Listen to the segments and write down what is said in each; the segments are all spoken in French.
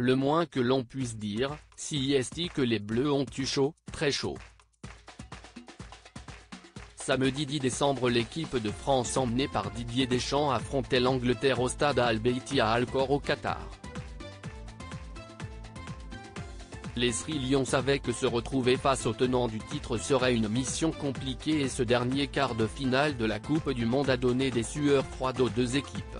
le moins que l'on puisse dire, si est que les Bleus ont eu chaud, très chaud. Samedi 10 décembre, l'équipe de France emmenée par Didier Deschamps affrontait l'Angleterre au stade Al-Beiti à Al-Khor au Qatar. Les Sri Lions savaient que se retrouver face au tenant du titre serait une mission compliquée et ce dernier quart de finale de la Coupe du Monde a donné des sueurs froides aux deux équipes.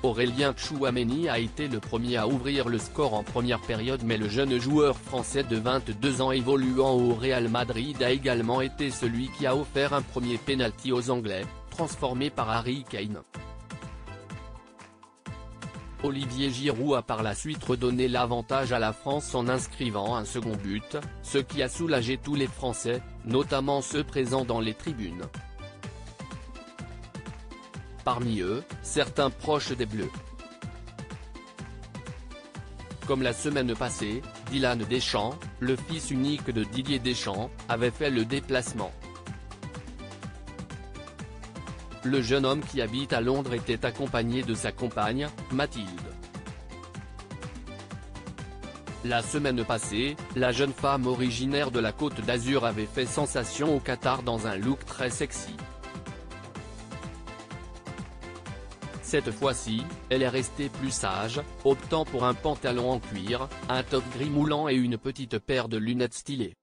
Aurélien Tchouaméni a été le premier à ouvrir le score en première période, mais le jeune joueur français de 22 ans évoluant au Real Madrid a également été celui qui a offert un premier pénalty aux Anglais, transformé par Harry Kane. Olivier Giroud a par la suite redonné l'avantage à la France en inscrivant un second but, ce qui a soulagé tous les Français, notamment ceux présents dans les tribunes. Parmi eux, certains proches des Bleus. Comme la semaine passée, Dylan Deschamps, le fils unique de Didier Deschamps, avait fait le déplacement. Le jeune homme qui habite à Londres était accompagné de sa compagne, Mathilde. La semaine passée, la jeune femme originaire de la Côte d'Azur avait fait sensation au Qatar dans un look très sexy. Cette fois-ci, elle est restée plus sage, optant pour un pantalon en cuir, un top gris moulant et une petite paire de lunettes stylées.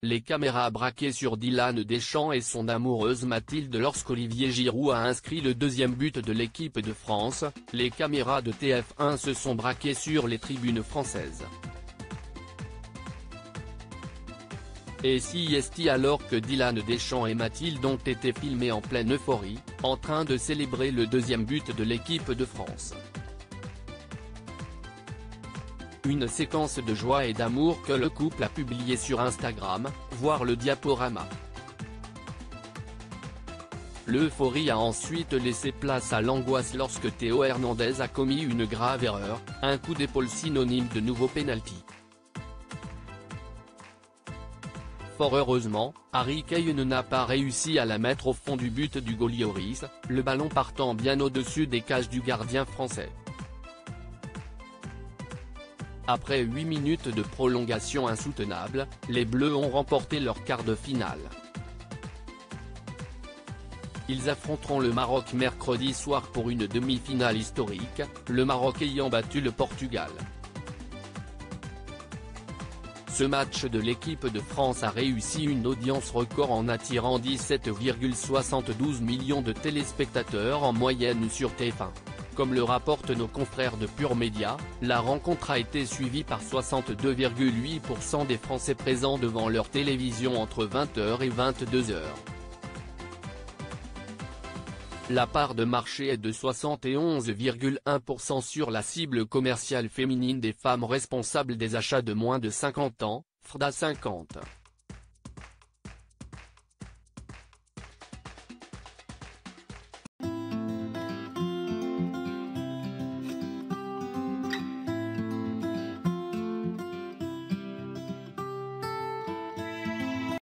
Les caméras braquées sur Dylan Deschamps et son amoureuse Mathilde lorsqu'Olivier Giroud a inscrit le deuxième but de l'équipe de France, les caméras de TF1 se sont braquées sur les tribunes françaises. Et si est alors que Dylan Deschamps et Mathilde ont été filmés en pleine euphorie, en train de célébrer le deuxième but de l'équipe de France. Une séquence de joie et d'amour que le couple a publié sur Instagram, voir le diaporama. L'euphorie a ensuite laissé place à l'angoisse lorsque Théo Hernandez a commis une grave erreur, un coup d'épaule synonyme de nouveau pénalty. Fort heureusement, Harry Kane n'a pas réussi à la mettre au fond du but du Golioris, le ballon partant bien au-dessus des cages du gardien français. Après 8 minutes de prolongation insoutenable, les Bleus ont remporté leur quart de finale. Ils affronteront le Maroc mercredi soir pour une demi-finale historique, le Maroc ayant battu le Portugal. Ce match de l'équipe de France a réussi une audience record en attirant 17,72 millions de téléspectateurs en moyenne sur TF1. Comme le rapportent nos confrères de Pure Média, la rencontre a été suivie par 62,8% des Français présents devant leur télévision entre 20h et 22h. La part de marché est de 71,1% sur la cible commerciale féminine des femmes responsables des achats de moins de 50 ans, FRDA 50.